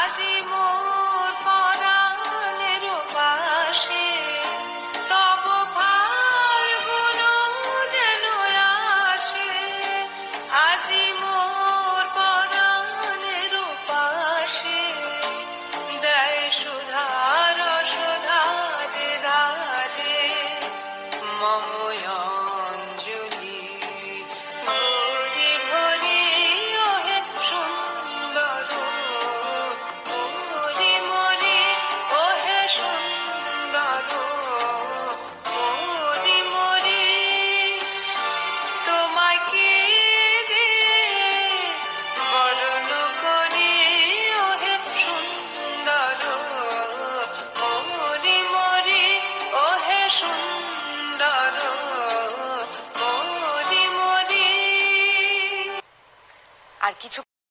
আজি মোর পরাণের পাশে তব ফাল্গুন যেন আসে, আজি মোর পরাণের পাশে দেয় সুধার সুধারে ধারে মময় অঞ্জলি ভরি ভরি ওহে সুন্দর মরি মরি ওহে সুন্দর মরি মরি তোমায় কি দিয়ে বরণ করি ওহে সুন্দর মরি মরি ওহে সুন্দর মরি মরি। আর কিছু